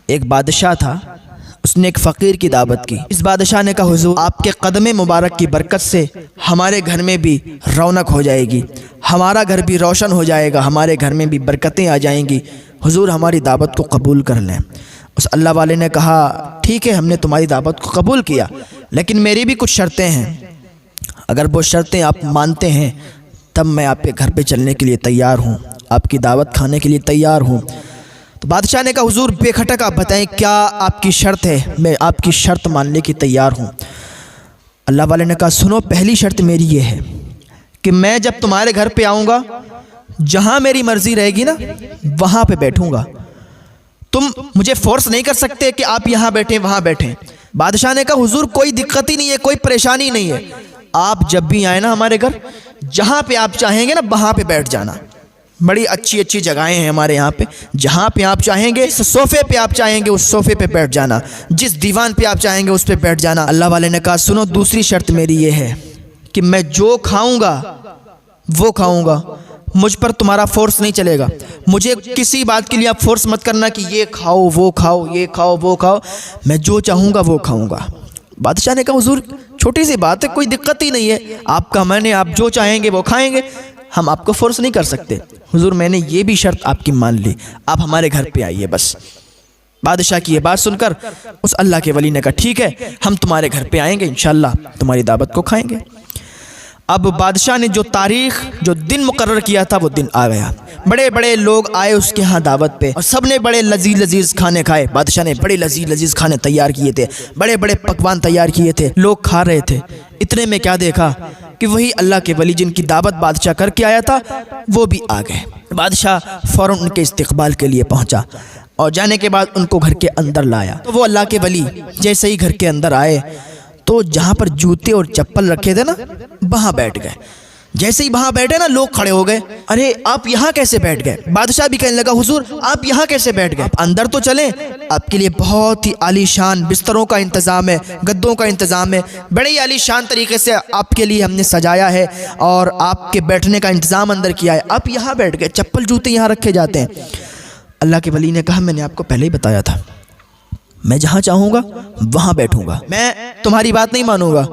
एक बादशाह था, उसने एक फ़कीर की दावत की। इस बादशाह ने कहा, हुजूर आपके कदम मुबारक की बरकत से हमारे घर में भी रौनक हो जाएगी, हमारा घर भी रोशन हो जाएगा, हमारे घर में भी बरकतें आ जाएंगी, हुजूर हमारी दावत को कबूल कर लें। उस अल्लाह वाले ने कहा, ठीक है, हमने तुम्हारी दावत को कबूल किया, लेकिन मेरी भी कुछ शर्तें हैं। अगर वो शर्तें आप मानते हैं तब मैं आपके घर पे चलने के लिए तैयार हूँ, आपकी दावत खाने के लिए तैयार हूँ। तो बादशाह ने कहा, हुजूर बेखटक आप बताएं क्या आपकी शर्त है, मैं आपकी शर्त मानने की तैयार हूँ। अल्लाह वाले ने कहा, सुनो, पहली शर्त मेरी ये है कि मैं जब तुम्हारे घर पे आऊँगा, जहाँ मेरी मर्ज़ी रहेगी ना वहाँ पे बैठूँगा, तुम मुझे फोर्स नहीं कर सकते कि आप यहाँ बैठें वहाँ बैठें। बादशाह ने कहा, हुजूर कोई दिक्कत ही नहीं है, कोई परेशानी नहीं है, आप जब भी आए ना हमारे घर, जहाँ पे आप चाहेंगे ना वहाँ पे बैठ जाना। बड़ी अच्छी अच्छी जगहें हैं हमारे यहाँ पे, जहाँ पे आप चाहेंगे, जिस सोफ़े पे आप चाहेंगे उस सोफ़े पे बैठ जाना, जिस दीवान पे आप चाहेंगे उस पे बैठ जाना। अल्लाह वाले ने कहा, सुनो दूसरी शर्त मेरी ये है कि मैं जो खाऊंगा वो खाऊंगा, मुझ पर तुम्हारा फोर्स नहीं चलेगा, मुझे किसी बात के लिए आप फोर्स मत करना कि ये खाओ वो खाओ, ये खाओ वो खाओ, मैं जो चाहूँगा वो खाऊँगा। बादशाह ने कहा, हुजूर छोटी सी बात है, कोई दिक्कत ही नहीं है, आपका मन है, आप जो चाहेंगे वो खाएंगे, हम आपको फोर्स नहीं कर सकते। हुजूर मैंने ये भी शर्त आपकी मान ली, आप हमारे घर पे आइए बस। बादशाह की ये बात सुनकर उस अल्लाह के वली ने कहा, ठीक है, हम तुम्हारे घर पे आएंगे, इंशाल्लाह तुम्हारी दावत को खाएंगे। अब बादशाह ने जो तारीख, जो दिन मुकर्रर किया था वो दिन आ गया। बड़े बड़े लोग आए उसके यहाँ दावत पे और सब ने बड़े लजीज लजीज खाने खाए। बादशाह ने बड़े लजीज लजीज खाने तैयार किए थे, बड़े बड़े पकवान तैयार किए थे, लोग खा रहे थे। इतने में क्या देखा कि वही अल्लाह के वली जिनकी दावत बादशाह करके आया था वो भी आ गए। बादशाह फ़ौरन उनके इस्तकबाल के लिए पहुँचा और जाने के बाद उनको घर के अंदर लाया। तो वो अल्लाह के वली जैसे ही घर के अंदर आए तो जहाँ पर जूते और चप्पल रखे थे ना वहाँ बैठ गए। जैसे ही वहाँ बैठे ना लोग खड़े हो गए, अरे आप यहाँ कैसे बैठ गए? बादशाह भी कहने लगा, हुजूर आप यहाँ कैसे बैठ गए? आप अंदर तो चलें, आपके लिए बहुत ही आलीशान बिस्तरों का इंतज़ाम है, गद्दों का इंतज़ाम है, बड़े ही आलीशान तरीके से आपके लिए हमने सजाया है और आपके बैठने का इंतज़ाम अंदर किया है, आप यहाँ बैठ गए, चप्पल जूते यहाँ रखे जाते हैं। अल्लाह के वली ने कहा, मैंने आपको पहले ही बताया था, मैं जहाँ चाहूँगा वहाँ बैठूँगा, मैं तुम्हारी बात नहीं मानूँगा,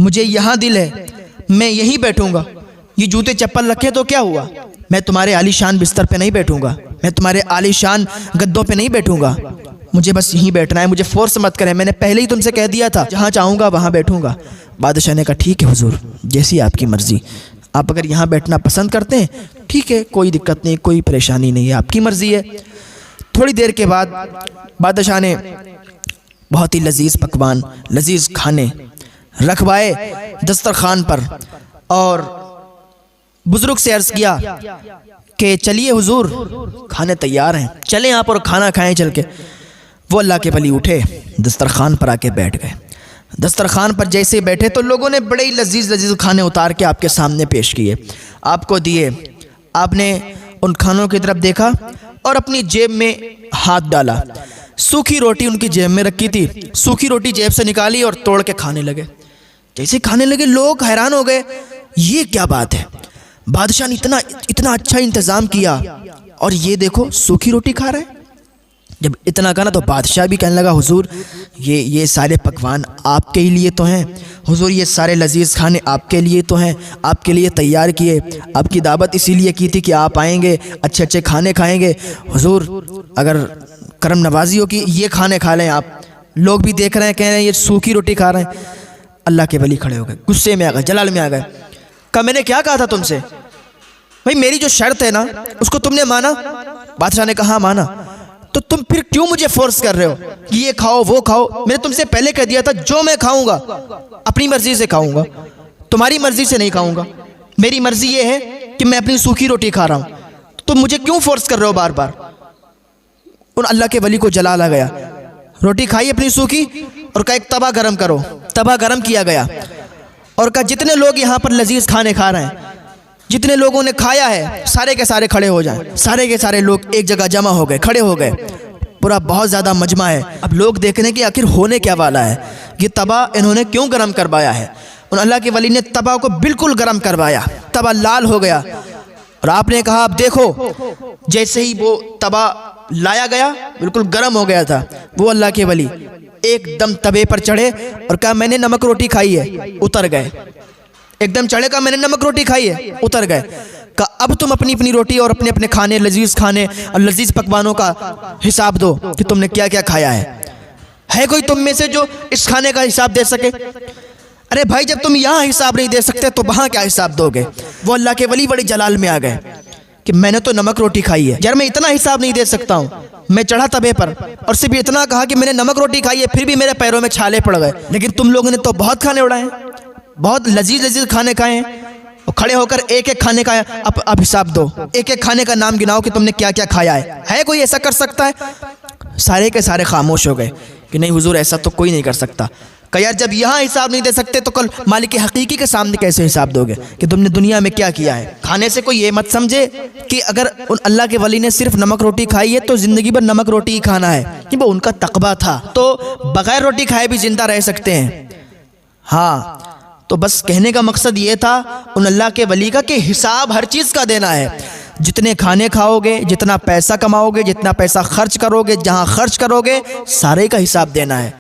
मुझे यहाँ दिल है, मैं यहीं बैठूँगा। ये जूते चप्पल रखे तो क्या हुआ, मैं तुम्हारे आलीशान बिस्तर पे नहीं बैठूँगा, मैं तुम्हारे आलीशान गद्दों पे नहीं बैठूँगा, मुझे बस यहीं बैठना है, मुझे फोर्स मत करें, मैंने पहले ही तुमसे कह दिया था जहाँ चाहूँगा वहाँ बैठूँगा। बादशाह ने कहा, ठीक है हुजूर, जैसी आपकी मर्ज़ी, आप अगर यहाँ बैठना पसंद करते हैं ठीक है, कोई दिक्कत नहीं, कोई परेशानी नहीं है, आपकी मर्ज़ी है। थोड़ी देर के बाद बादशाह ने बहुत ही लजीज पकवान, लजीज खाने रखवाए दस्तरखान पर और बुजुर्ग से अर्ज़ किया कि चलिए हुजूर खाने तैयार हैं, चलें आप और खाना खाएं चल के। वो अल्लाह के वली उठे, दस्तरखान पर आके बैठ गए। दस्तरखान पर जैसे बैठे तो लोगों ने बड़े ही लजीज लजीज खाने उतार के आपके सामने पेश किए, आपको दिए। आपने उन खानों की तरफ देखा और अपनी जेब में हाथ डाला। सूखी रोटी उनकी जेब में रखी थी, सूखी रोटी जेब से निकाली और तोड़ के खाने लगे। जैसे खाने लगे लोग हैरान हो गए, ये क्या बात है, बादशाह ने इतना अच्छा इंतज़ाम किया और ये देखो सूखी रोटी खा रहे हैं। जब इतना कहा ना तो बादशाह भी कहने लगा, हुजूर ये सारे पकवान आपके ही लिए तो हैं, हुजूर ये सारे लजीज खाने आपके लिए तो हैं, आपके लिए तैयार किए, आपकी दावत इसीलिए की थी कि आप आएंगे, अच्छे अच्छे खाने खाएंगे, हुजूर अगर करम नवाजी हो कि ये खाने खा लें आप। लोग भी देख रहे हैं, कह रहे हैं ये सूखी रोटी खा रहे हैं। अल्लाह के वली खड़े हो गए, गुस्से में आ गए, जलाल में आ गए। कहा, मैंने क्या कहा था तुमसे, भाई मेरी जो शर्त है ना उसको तुमने माना? बादशाह ने कहा, माना। तो तुम फिर क्यों मुझे फोर्स कर रहे हो कि ये खाओ वो खाओ? मैंने तुमसे पहले कह दिया था जो मैं खाऊंगा अपनी मर्जी से खाऊंगा, तुम्हारी मर्जी से नहीं खाऊंगा। मेरी मर्जी ये है कि मैं अपनी सूखी रोटी खा रहा हूं, तुम मुझे क्यों फोर्स कर रहे हो बार बार? उन अल्लाह के वली को जलाल आ गया। रोटी खाई अपनी सूखी और कहा एक तवा गरम करो। तवा गरम किया गया और कहा जितने लोग यहाँ पर लजीज खाने खा रहे हैं, जितने लोगों ने खाया है सारे के सारे खड़े हो जाएं। सारे के सारे लोग एक जगह जमा हो गए, खड़े हो गए। पूरा बहुत ज़्यादा मजमा है। अब लोग देखने की आखिर होने क्या वाला है, ये तवा इन्होंने क्यों गरम करवाया है। उन अल्लाह के वली ने तवा को बिल्कुल गरम करवाया, तवा लाल हो गया और आपने कहा अब देखो। जैसे ही वो तवा लाया गया, बिल्कुल गर्म हो गया था। वो अल्लाह के वली एकदम तवे पर चढ़े और कहा मैंने नमक रोटी खाई है, उतर गए। एकदम चढ़े, कहा मैंने नमक रोटी खाई है, उतर गए। कहा अब तुम अपनी अपनी रोटी और अपने अपने खाने, लजीज खाने और लजीज पकवानों का हिसाब दो कि तुमने क्या क्या खाया है कोई तुम में से जो इस खाने का हिसाब दे सके? अरे भाई, जब तुम यहाँ हिसाब नहीं दे सकते तो वहाँ क्या हिसाब दोगे? वो अल्लाह के वली बड़ी जलाल में आ गए कि मैंने तो नमक रोटी खाई है यार, मैं इतना हिसाब नहीं दे सकता हूँ। मैं चढ़ा तवे पर और सिर्फ इतना कहा कि मैंने नमक रोटी खाई है, फिर भी मेरे पैरों में छाले पड़ गए। लेकिन तुम लोगों ने तो बहुत खाने उड़ाए, बहुत लजीज लजीज खाने खाए हैं, और खड़े होकर एक एक खाने का अब हिसाब दो, एक एक खाने का नाम गिनाओ कि तुमने क्या क्या खाया है कोई ऐसा कर सकता है? सारे के सारे खामोश हो गए कि नहीं हुजूर, ऐसा तो कोई नहीं कर सकता। कहा यार, जब यहाँ हिसाब नहीं दे सकते तो कल मालिक हकीकी के सामने कैसे हिसाब दोगे कि तुमने दुनिया में क्या किया है? खाने से कोई ये मत समझे कि अगर उन अल्लाह के वली ने सिर्फ नमक रोटी खाई है तो जिंदगी भर नमक रोटी ही खाना है, कि वो उनका तकवा था, तो बगैर रोटी खाए भी जिंदा रह सकते हैं। हाँ, तो बस कहने का मकसद ये था उन अल्लाह के वली का कि हिसाब हर चीज़ का देना है। जितने खाने खाओगे, जितना पैसा कमाओगे, जितना पैसा खर्च करोगे, जहाँ खर्च करोगे, सारे का हिसाब देना है।